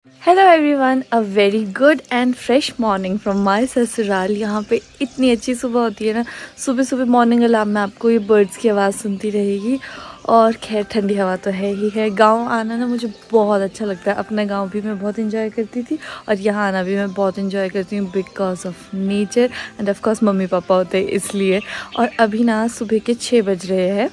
Hello everyone, a very good and fresh morning from my ससुराल। यहाँ पे इतनी अच्छी सुबह होती है ना। सुबह सुबह मॉर्निंग अलार्म में आपको ये बर्ड्स की आवाज़ सुनती रहेगी। और खैर ठंडी हवा तो है ही है। गांव आना ना मुझे बहुत अच्छा लगता है। अपना गांव भी मैं बहुत इंजॉय करती थी और यहाँ आना भी मैं बहुत इंजॉय करती हूँ because of nature end of course mummy papa होते हैं इसलिए। और अभी ना सुबह के 6 बज रहे हैं,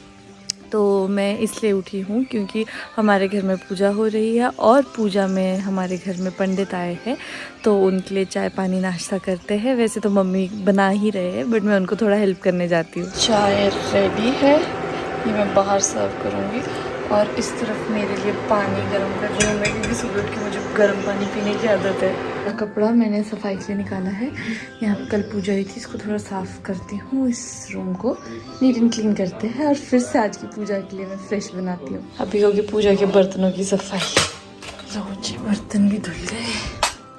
तो मैं इसलिए उठी हूँ क्योंकि हमारे घर में पूजा हो रही है और पूजा में हमारे घर में पंडित आए हैं, तो उनके लिए चाय पानी नाश्ता करते हैं। वैसे तो मम्मी बना ही रहे हैं बट मैं उनको थोड़ा हेल्प करने जाती हूँ। चाय रेडी है, ये मैं बाहर सर्व करूँगी। और इस तरफ मेरे लिए पानी गर्म कर रही हूँ मैं, क्योंकि सुबह उठ के मुझे गर्म पानी पीने की आदत है। कपड़ा मैंने सफाई के लिए निकाला है। यहाँ पे कल पूजा हुई थी, इसको थोड़ा साफ़ करती हूँ। इस रूम को नीट एंड क्लीन करते हैं और फिर से आज की पूजा के लिए मैं फ्रेश बनाती हूँ। अभी होगी पूजा के बर्तनों की सफाई। रोज बर्तन भी धुल गए।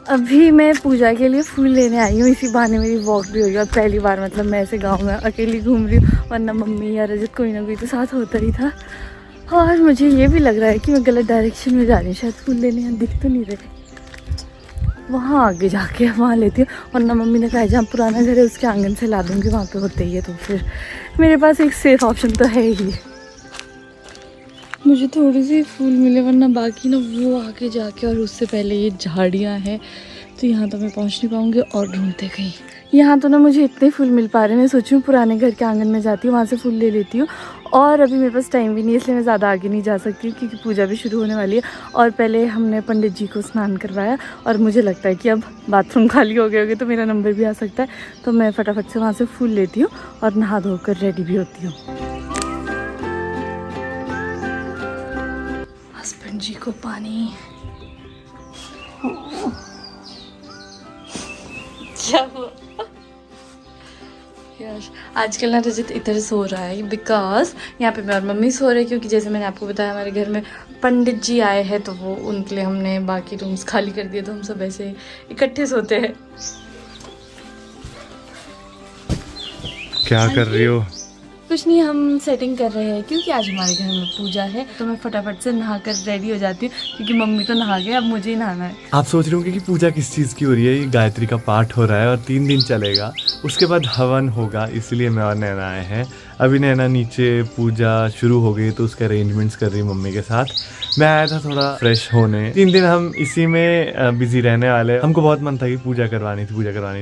अभी मैं पूजा के लिए फूल लेने आई हूँ, इसी बहाने मेरी वॉक भी होगी। और पहली बार मतलब मैं ऐसे गाँव में अकेली घूम रही हूँ, वरना मम्मी या रजत कोई ना कोई तो साथ होता ही था। और मुझे ये भी लग रहा है कि मैं गलत डायरेक्शन में जा रही हूँ, शायद फूल लेने यहाँ दिख तो नहीं रहे। वहाँ आगे जाके वहाँ लेती हूँ। वरना मम्मी ने कहा जहाँ पुराना घर है उसके आंगन से ला दूँगी, वहाँ पे होते ही है। तो फिर मेरे पास एक सेफ ऑप्शन तो है ही। मुझे थोड़े से फूल मिले, वरना बाकी ना वो आगे जाके और उससे पहले ये झाड़ियाँ हैं, तो यहाँ तो मैं पहुँच नहीं पाऊँगी। और ढूंढते कहीं यहाँ तो ना मुझे इतने फूल मिल पा रहे हैं। मैं सोच रही हूँ पुराने घर के आंगन में जाती हूँ, वहाँ से फूल ले लेती हूँ। और अभी मेरे पास टाइम भी नहीं है, इसलिए मैं ज़्यादा आगे नहीं जा सकती हूँ क्योंकि पूजा भी शुरू होने वाली है। और पहले हमने पंडित जी को स्नान करवाया और मुझे लगता है कि अब बाथरूम खाली हो गए होंगे तो मेरा नंबर भी आ सकता है। तो मैं फटाफट से वहाँ से फूल लेती हूँ और नहा धोकर रेडी भी होती हूँ। हस्बैंड जी को पानी। क्या हुआ यार, आजकल ना रजत इधर सो रहा है बिकॉज यहाँ पे मैं और मम्मी सो रहे हैं, क्योंकि जैसे मैंने आपको बताया हमारे घर में पंडित जी आए हैं, तो वो उनके लिए हमने बाकी रूम्स खाली कर दिए, तो हम सब ऐसे इकट्ठे सोते हैं। क्या कर रही हो? कुछ नहीं, हम सेटिंग कर रहे हैं क्योंकि आज हमारे घर में पूजा है। तो मैं फटाफट से नहाकर रेडी हो जाती हूँ क्योंकि मम्मी तो नहा गए, अब मुझे ही नहाना है। आप सोच रहे होंगे कि पूजा किस चीज़ की हो रही है। ये गायत्री का पाठ हो रहा है और 3 दिन चलेगा, उसके बाद हवन होगा, इसलिए मैं और नैना आए हैं। अभी नैना नीचे पूजा शुरू हो गई तो उसके अरेंजमेंट्स कर रही मम्मी के साथ। मैं आया था थोड़ा फ्रेश होने। 3 दिन हम इसी में बिजी रहने वाले। हमको बहुत मन था कि पूजा करवानी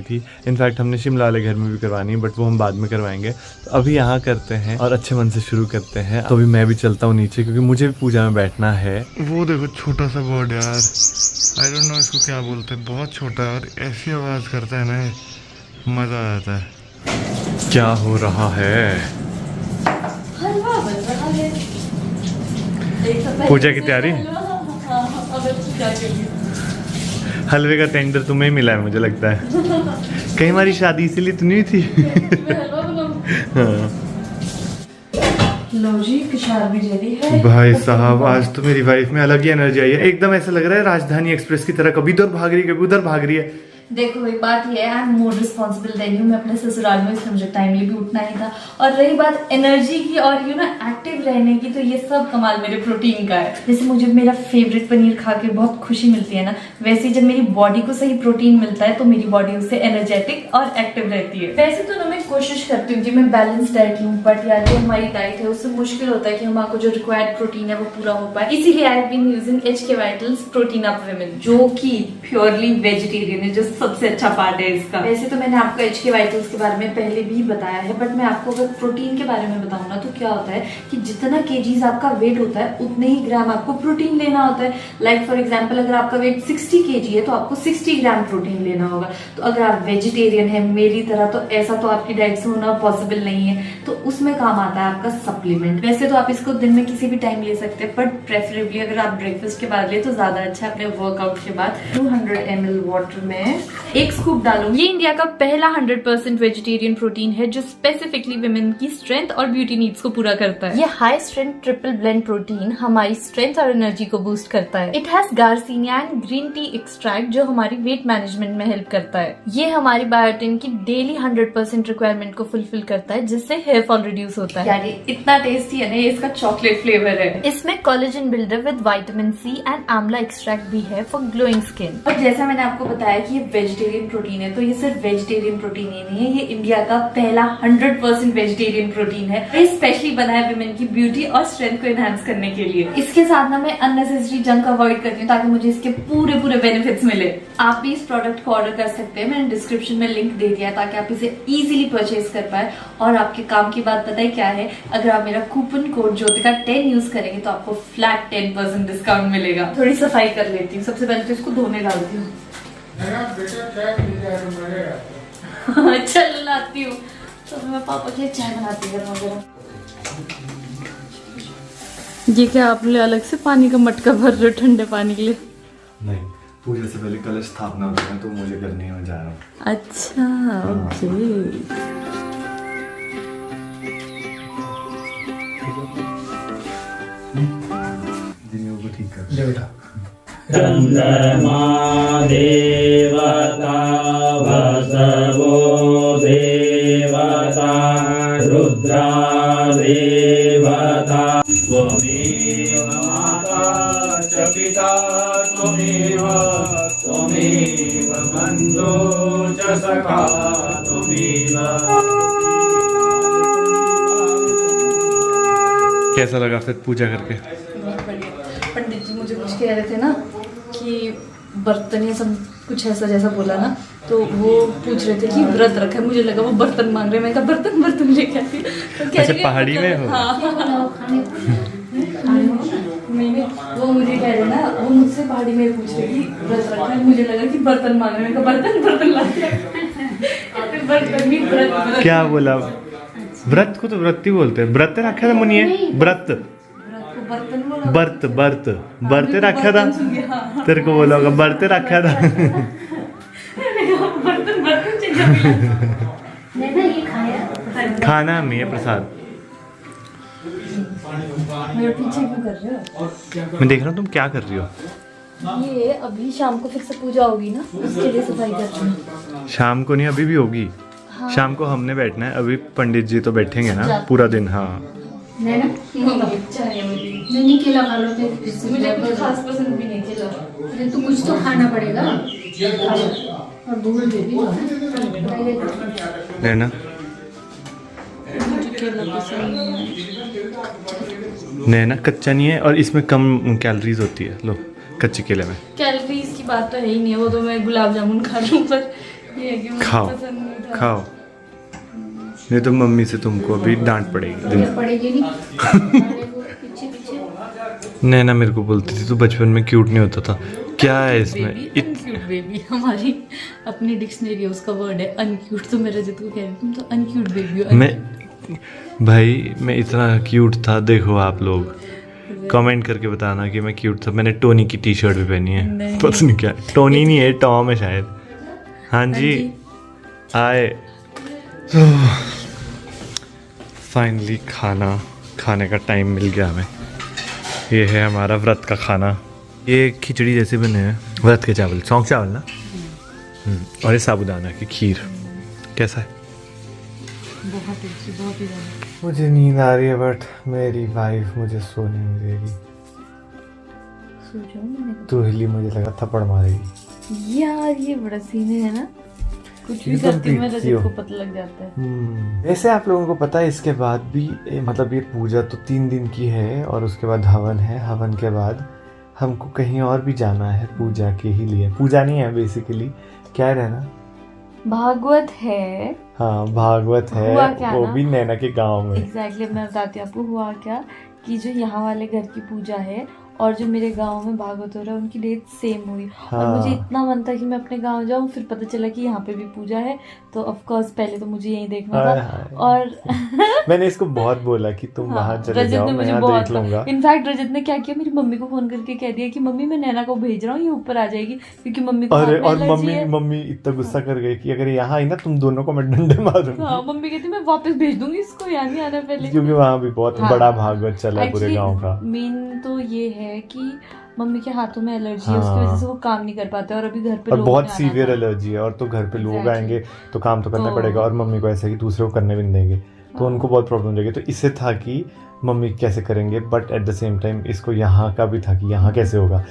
थी। इनफैक्ट हमने शिमला वाले घर में भी करवानी है, बट वो हम बाद में करवाएंगे। तो अभी यहाँ करते हैं और अच्छे मन से शुरू करते हैं। तो अभी मैं भी चलता हूँ नीचे क्योंकि मुझे भी पूजा में बैठना है। वो देखो छोटा सा बर्ड यार, आई डोंट नो इसको क्या बोलते हैं, बहुत छोटा है और ऐसी आवाज़ करता है ना, मज़ा आ जाता है। क्या हो रहा है? पूजा की तैयारी। हलवे का टेंडर तुम्हें मिला है मुझे लगता है। कहीं हमारी शादी इसीलिए तो नहीं थी। हाँ। लो जी, पिशार भी रेडी है। भाई साहब, आज तो मेरी वाइफ में अलग ही एनर्जी आई है। एकदम ऐसा लग रहा है राजधानी एक्सप्रेस की तरह, कभी इधर भाग रही है कभी उधर भाग रही है। देखो एक बात ये है, I am more responsible than you. मैं अपने ससुराल में, इसलिए मुझे टाइमली भी उठना ही था। और रही बात एनर्जी की और यू ना एक्टिव रहने की, तो ये सब कमाल मेरे प्रोटीन का है। जैसे मुझे मेरा फेवरेट पनीर खा के बहुत खुशी मिलती है ना, वैसे जब मेरी बॉडी को सही प्रोटीन मिलता है तो मेरी बॉडी उससे एनर्जेटिक और एक्टिव रहती है। वैसे तो ना मैं कोशिश करती हूँ कि मैं बैलेंस डाइट लूँ, बट यार जो हमारी डाइट है उससे मुश्किल होता है कि हमारे जो रिक्वायर्ड प्रोटीन है वो पूरा हो पाए। इसीलिए I have been using HK Vitals protein up women, जो कि प्योरली वेजिटेरियन है, जो सबसे अच्छा पार्ट है इसका। वैसे तो मैंने आपको HK Vitals के बारे में पहले भी बताया है, बट मैं आपको अगर प्रोटीन के बारे में बताऊँ ना, तो क्या होता है कि जितना kgs आपका वेट होता है उतने ही ग्राम आपको प्रोटीन लेना होता है। लाइक फॉर एग्जाम्पल, अगर आपका वेट 60 kg है तो आपको 60 ग्राम प्रोटीन लेना होगा। तो अगर आप वेजिटेरियन है मेरी तरह, तो ऐसा तो आपकी डाइट से होना पॉसिबल नहीं है, तो उसमें काम आता है आपका सप्लीमेंट। वैसे तो आप इसको दिन में किसी भी टाइम ले सकते हैं, बट प्रेफरेबली अगर आप ब्रेकफास्ट के बाद ले तो ज्यादा अच्छा है। अपने वर्कआउट के बाद 200 ml वाटर में एक स्कूप डालूंगी। ये इंडिया का पहला 100% वेजिटेरियन प्रोटीन है जो स्पेसिफिकली विमेन की स्ट्रेंथ और ब्यूटी नीड्स को पूरा करता है। ये high strength triple blend protein हमारी स्ट्रेंथ और एनर्जी को बूस्ट करता है। It has garcinia and green tea extract जो हमारी वेट मैनेजमेंट में हेल्प करता है। ये हमारी बायोटिन की डेली 100% रिक्वायरमेंट को फुलफिल करता है जिससे हेयर फॉल रिड्यूस होता है। यानी इतना टेस्टी है ना, ये इसका चॉकलेट फ्लेवर है। इसमें collagen builder with vitamin C and amla extract भी है फॉर ग्लोइंग स्किन। और जैसा मैंने आपको बताया कि ये वेजिटेरियन प्रोटीन है, तो ये सिर्फ वेजिटेरियन प्रोटीन ही नहीं है, ये इंडिया का पहला 100% वेजिटेरियन प्रोटीन है। ये स्पेशली बना है विमेन की ब्यूटी और स्ट्रेंथ को एनहांस करने के लिए। इसके साथ ना मैं अननेसेसरी जंक अवॉइड करती हूँ ताकि मुझे इसके पूरे बेनिफिट्स मिले। आप भी इस प्रोडक्ट को ऑर्डर कर सकते हैं, मैंने डिस्क्रिप्शन में लिंक दे दिया है ताकि आप इसे इजीली परचेज कर पाए। और आपके काम की बात पता है क्या है, अगर आप मेरा कूपन कोड ज्योतिका 10 यूज करेंगे तो आपको फ्लैट 10% डिस्काउंट मिलेगा। थोड़ी सफाई कर लेती हूँ। सबसे पहले तो इसको धोने डालती हूँ। चल लाती हूँ तो मैं पापा के लिए चाय बनाती हूँ। ये क्या आप लोग अलग से पानी का मटका भर रहे हो ठंडे पानी के लिए? नहीं, पूजा से पहले कलश स्थापना होती है तो मुझे करनी है, मैं जा रहा हूँ। अच्छा ओके। ठीक कर ले बेटा। चंद्रमा देवता वसवो देवता रुद्रा देवता त्वमेव माता च पिता त्वमेव बन्धो च सखा त्वमेव। कैसा लगा फिर पूजा करके? पंडित जी मुझे कुछ कह रहे थे ना कि बर्तन या सब कुछ ऐसा जैसा बोला ना, तो वो पूछ रहे थे कि व्रत रखा है। मुझे लगा वो बर्तन मांग रहे, मैं कहा बर्तन लेके आती। तो कह रहे पहाड़ी में हो? हाँ नहीं, वो मुझे कह रहे ना, वो मुझसे पहाड़ी में पूछ रहे कि व्रत रखा है, मुझे लगा कि बर्तन मांग रहे, मैं कहा बर्तन ला के बर्तन भी व्रत। क्या बोला? व्रत को तो व्रत ही बोलते हैं। व्रत रखा था मुनिए, व्रत बर्त बर्ते रखा था। तेरे को बोला होगा बर्ते रखा था। खाना में है प्रसाद। मेरे पीछे क्यों कर रहे हो? मैं देख रहा हूँ तुम क्या कर रही हो। ये अभी शाम को फिर से पूजा होगी ना, उसके लिए सफाई कर रही हूँ। शाम को नहीं, अभी भी होगी। हाँ। शाम को हमने बैठना है, अभी पंडित जी तो बैठेंगे ना पूरा दिन। हाँ नहीं केला खा लो फिर। मुझे कुछ खास पसंद भी नहीं केला। तो कुछ तो खाना पड़ेगा और दूध दे दी लेना। नैना कच्चा नहीं है और इसमें कम कैलोरीज होती है। लो कच्चे केले में कैलोरीज की बात तो है ही नहीं है, वो तो मैं गुलाब जामुन खा रही हूँ, पर ये है कि मुझे पसंद नहीं था। खाओ, नहीं तो मम्मी से तुमको अभी डांट पड़ेगी। पड़ेगी नहीं। नैना मेरे को बोलती थी तू बचपन में क्यूट नहीं होता था। क्या है इसमें? अनक्यूट बेबी हमारी अपनी डिक्शनरी उसका वर्ड है अनक्यूट। तो मेरा जितू कह रही तुम तो अनक्यूट बेबी हो। मैं इतना क्यूट था। देखो आप लोग कमेंट करके बताना कि मैं क्यूट था। मैंने टोनी की टी शर्ट भी पहनी है। पता नहीं क्या, टोनी नहीं है, टॉम है शायद। हाँ जी आए। तो फाइनली खाने का टाइम मिल गया हमें। ये है हमारा व्रत का खाना। ये खिचड़ी जैसे बने हैं, व्रत के चावल, सौंग चावल ना। और ये साबूदाना की खीर। कैसा है? बहुत टेस्टी, बहुत ही ज़्यादा। मुझे नींद आ रही है बट मेरी वाइफ मुझे सोने नहीं देगी। तू हिली, मुझे लगा थप्पड़ मारेगी। यार ये बड़ा सीन है ना, कुछ भी करती हूँ मेरा दिल को पता लग जाता है। वैसे आप लोगों को पता है इसके बाद भी मतलब ये पूजा तो 3 दिन की है और उसके बाद हवन है। हवन के बाद हमको कहीं और भी जाना है पूजा के ही लिए। पूजा नहीं है बेसिकली, क्या है ना, भागवत है। हाँ भागवत है, वो भी नैना के गांव में। एग्जैक्टली मैं बताती हूँ आपको हुआ क्या, कि जो यहाँ वाले घर की पूजा है और जो मेरे गांव में भागवत हो रहा है उनकी डेट सेम हुई। हाँ। और मुझे इतना मन था कि मैं अपने गांव जाऊँ, फिर पता चला कि यहाँ पे भी पूजा है, तो ऑफ कोर्स पहले तो मुझे यही देखना था। और मैंने इसको बहुत बोला कि तुम वहां चले जाओ, मैं यहाँ देख लूंगा। इनफैक्ट रजत ने क्या किया, मेरी मम्मी को फोन करके कह दिया कि मम्मी मैं नैना को भेज रहा हूँ, ये ऊपर आ जाएगी, क्योंकि मम्मी को और एलर्जी है। मम्मी इतना गुस्सा कर गई कि अगर यहाँ आई ना तुम दोनों को मैं डंडे मारूंगी। हाँ, मम्मी कहती मैं वापस भेज दूंगी इसको, यहाँ नहीं आना पहले। क्योंकि वहाँ भी बहुत बड़ा भागवत चला है पूरे गाँव का। मेन तो ये है कि मम्मी के हाथों में एलर्जी है, उसकी वजह से वो काम नहीं कर पाते, और अभी घर पे और लोग बहुत सीवियर एलर्जी है, और तो घर पे लोग आएंगे तो काम तो करना पड़ेगा, और मम्मी को ऐसे कि दूसरे को करने भी नहीं देंगे, तो उनको बहुत प्रॉब्लम हो जाएगी। तो इससे था कि मम्मी कैसे करेंगे, but at the same time इसको यहाँ का भी था कि यहाँ कैसे होगा।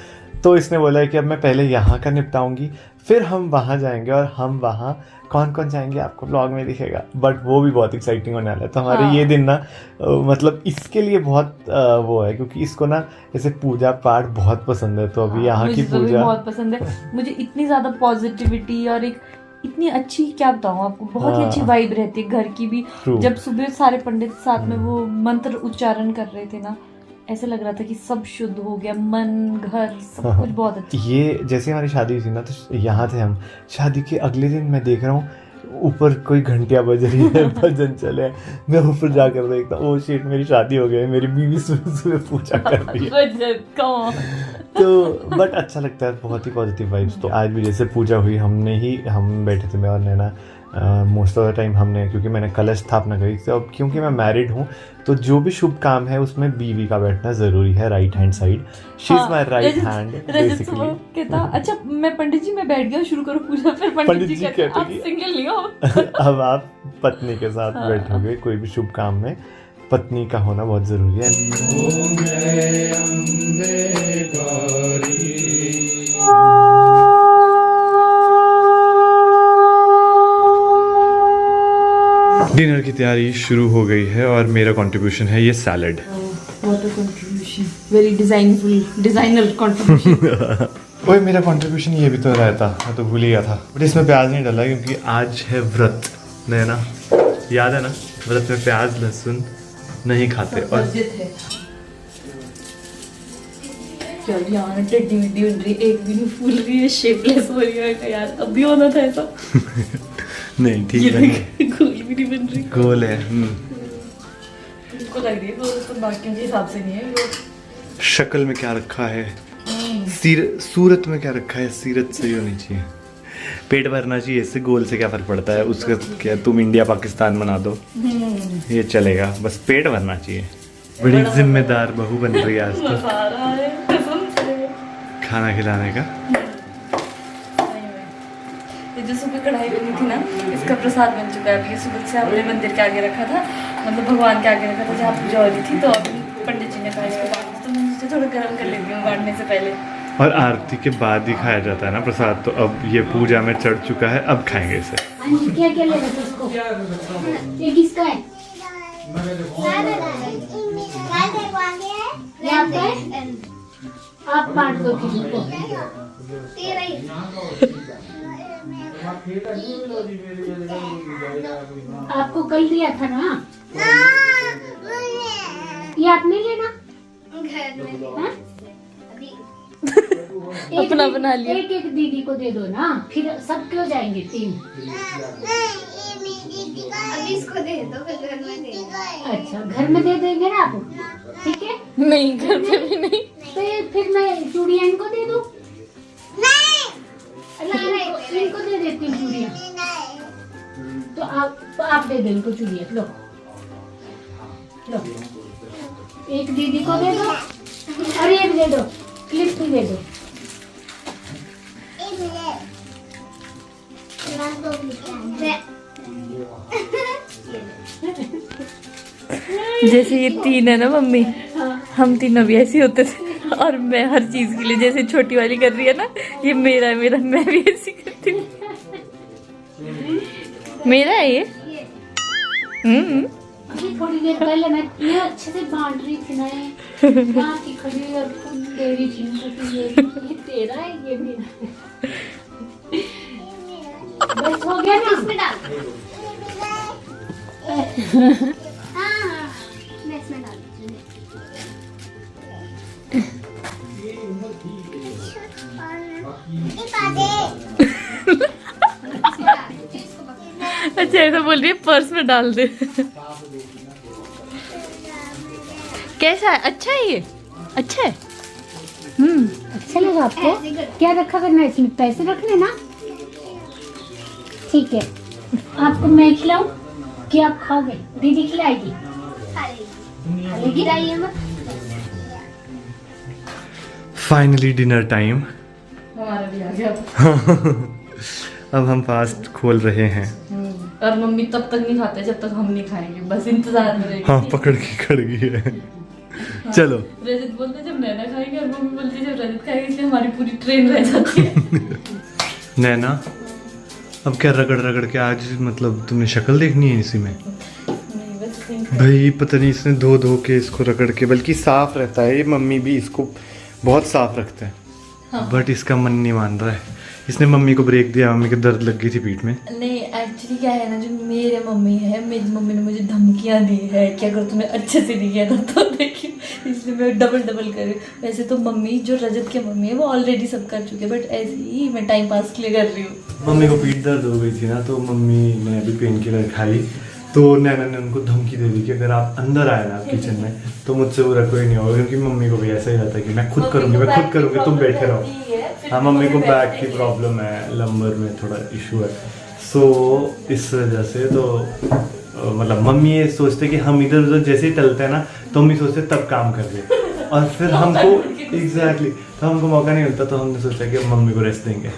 तो इसने बोला है कि अब मैं पहले यहाँ का निपटाऊंगी, फिर हम वहाँ जाएंगे, और हम वहाँ कौन कौन जाएंगे आपको ब्लॉग में दिखेगा, बट वो भी बहुत एक्साइटिंग होने वाला है। तो हमारे ये दिन ना मतलब इसके लिए बहुत वो है, क्योंकि इसको ना ऐसे पूजा पाठ बहुत पसंद है। तो अभी यहाँ की मुझे पूजा बहुत पसंद है। मुझे इतनी ज्यादा पॉजिटिविटी और एक इतनी अच्छी, क्या बताऊँ आपको, बहुत ही अच्छी वाइब रहती है घर की भी। जब सुबह सारे पंडित साथ में वो मंत्र उच्चारण कर रहे थे ना, ऐसे लग रहा था कि सब शुद्ध हो गया, मन घर सब कुछ बहुत अच्छा। ये जैसे हमारी शादी हुई थी ना, तो यहाँ थे हम, शादी के अगले दिन मैं देख रहा हूँ ऊपर कोई घंटियां बज रही है, भजन चले, मैं ऊपर जाकर देखता हूँ, ओ शिट मेरी शादी हो गई, मेरी बीवी सुबह सुबह पूजा कर रही है। तो बट अच्छा लगता है, बहुत ही पॉजिटिव वाइब्स। तो आज भी जैसे पूजा हुई, हम बैठे थे, मैं और नैना, मोस्ट ऑफ द टाइम हमने, क्योंकि मैंने कलश स्थापना करी थी, अब क्योंकि मैं मैरिड हूँ तो जो भी शुभ काम है उसमें बीवी का बैठना जरूरी है, right hand side. She is my right hand basically. कहता अच्छा मैं पंडित जी मैं बैठ गया, शुरू करो पूजा। फिर पंडित जी कहते आप सिंगल नहीं हो। अब आप पत्नी के साथ बैठोगे कोई भी शुभ काम में, पत्नी का होना बहुत जरूरी है। डिनर की तैयारी शुरू हो गई है, और मेरा कंट्रीब्यूशन है ये salad. What a contribution, very designer contribution. ओए मेरा कंट्रीब्यूशन ये भी तो रहता, मैं तो भूल ही गया था, बट इसमें प्याज नहीं डाला क्योंकि आज है व्रत, नैना याद है ना, व्रत में प्याज लहसुन नहीं खाते। और यार टेढ़ी मिड्डी बन रही, एक भी नहीं फूल रही है, शेपलेस हो रही है यार, अब भी होना था ऐसा। नहीं ठीक है, गोल भी नहीं बन रही, गोल है। इसको लग रही है तो बाकियों के हिसाब से नहीं है वो। शक्ल में क्या रखा है, सूरत में क्या रखा है, सीरत सही होनी चाहिए, पेट भरना चाहिए, इससे गोल से क्या फर्क पड़ता है, उसका क्या तुम इंडिया पाकिस्तान बना दो ये चलेगा, बस पेट भरना चाहिए। बड़ी जिम्मेदार बहू बन रही है आज तो खाना खिलाने का। ये जो सुबह कढ़ाई बनी थी ना, इसका प्रसाद बन चुका है। अभी ये सुबह से हमने मंदिर के आगे रखा था, मतलब भगवान के आगे रखा था जहाँ पूजा हो रही थी, तो अभी पंडित जी ने कहा इसको बांट, तो मैं सोचा थोड़ा गर्म कर लेती हूँ बांटने से पहले। और आरती के बाद ही खाया जाता है ना प्रसाद, तो अब ये पूजा में चढ़ चुका है, अब खाएंगे इसे। क्या क्या लेना था उसको? ये किसका है? आप बांट दो किसी को। आपको कल दिया था ना, ये आप नहीं लेना अपना बना लिया। एक एक दीदी को दे दो ना, फिर सब क्यों जाएंगे 3? अभी इसको दे दो, फिर घर में दे दो। अच्छा घर में दे देंगे ना आप, ठीक है? नहीं घर पे भी नहीं, तो फिर मैं चूड़ियाँ इनको दे दूँ? इनको दे देती हूँ चूड़ियाँ, तो आप दे दो इनको चूड़ियाँ। लो लो, एक दीदी को दे दो और एक दे दो, क्लिप भी दे दो। जैसे ये 3 है ना मम्मी, हम तीनों भी ऐसे होते थे, और मैं हर चीज के लिए, जैसे छोटी वाली कर रही है ना, ये मेरा है मेरा, मैं भी ऐसी करती हूँ, मेरा है ये। अभी थोड़ी देर पहले मैं ये अच्छे से बांट रही थी ना, यहाँ की खड़ी और दे रही थी, तो ये तेरा है ये मेरा है। बस हो गया ना, इसमें डाल। हाँ मैं इसमें डाल अच्छा ऐसा बोल रही है, पर्स में डाल दे। कैसा है? अच्छा है ये? अच्छा है? अच्छा लगा आपको? क्या रखा करना है इसमें? पैसे रखने ना? ठीक है। आपको मैं खिलाऊं कि आप खाओगे? दीदी खिलाएगी। गिराइए मत। Finally dinner time. हमारा भी आ गया। अब हम फास्ट खोल रहे हैं। और मम्मी तब तक नहीं खाते जब तक हम नहीं खाएंगे, बस इंतजार में रहेगी। हाँ, पकड़ के खड़ गई है। चलो। रजत बोलते जब नैना खाएगी और मम्मी बोलती जब रजत खाएगी, इसलिए हमारी पूरी ट्रेन रह जाती है। नैना, अब क्या रगड़ रगड़ के आज मतलब तुमने शक्ल देखनी है इसी में? नहीं, बस भाई पता नहीं इसने धो धो के इसको रगड़ के, बल्कि साफ रहता है ये, मम्मी भी इसको बहुत साफ रखते हैं। हाँ। बट इसका मन नहीं मान रहा है। इसने मम्मी को ब्रेक दिया, मम्मी को दर्द लग गई थी पीठ में। नहीं, एक्चुअली क्या है ना, जो मेरे मम्मी है, मेरी मम्मी ने मुझे धमकियां दी है कि अगर तुम्हें अच्छे से नहीं किया ना तो देखिए, इसलिए मैं डबल कर रही हूँ। वैसे तो मम्मी, जो रजत की मम्मी है, वो ऑलरेडी सब कर चुके हैं, बट ऐसे ही मैं टाइम पास के लिए कर रही हूँ। मम्मी को पीठ दर्द हो गई थी ना, तो मम्मी ने अभी पेन किलर खाई, तो नैना ने उनको धमकी दे दी कि अगर आप अंदर आए ना किचन में तो मुझसे बुरा कोई नहीं होगा, क्योंकि मम्मी को भी ऐसा ही रहता है कि मैं खुद करूँगी, तुम बैठे रहो। हाँ, मम्मी को बैक की प्रॉब्लम है, लंबर में थोड़ा इशू है, सो इस वजह से तो मतलब मम्मी ये सोचते कि हम इधर उधर जैसे ही टलते हैं ना, तो मम्मी सोचते तब काम कर दे, और फिर हमको एग्जैक्टली तो हमको मौका नहीं मिलता, तो हमने सोचा कि मम्मी को रेस्ट देंगे।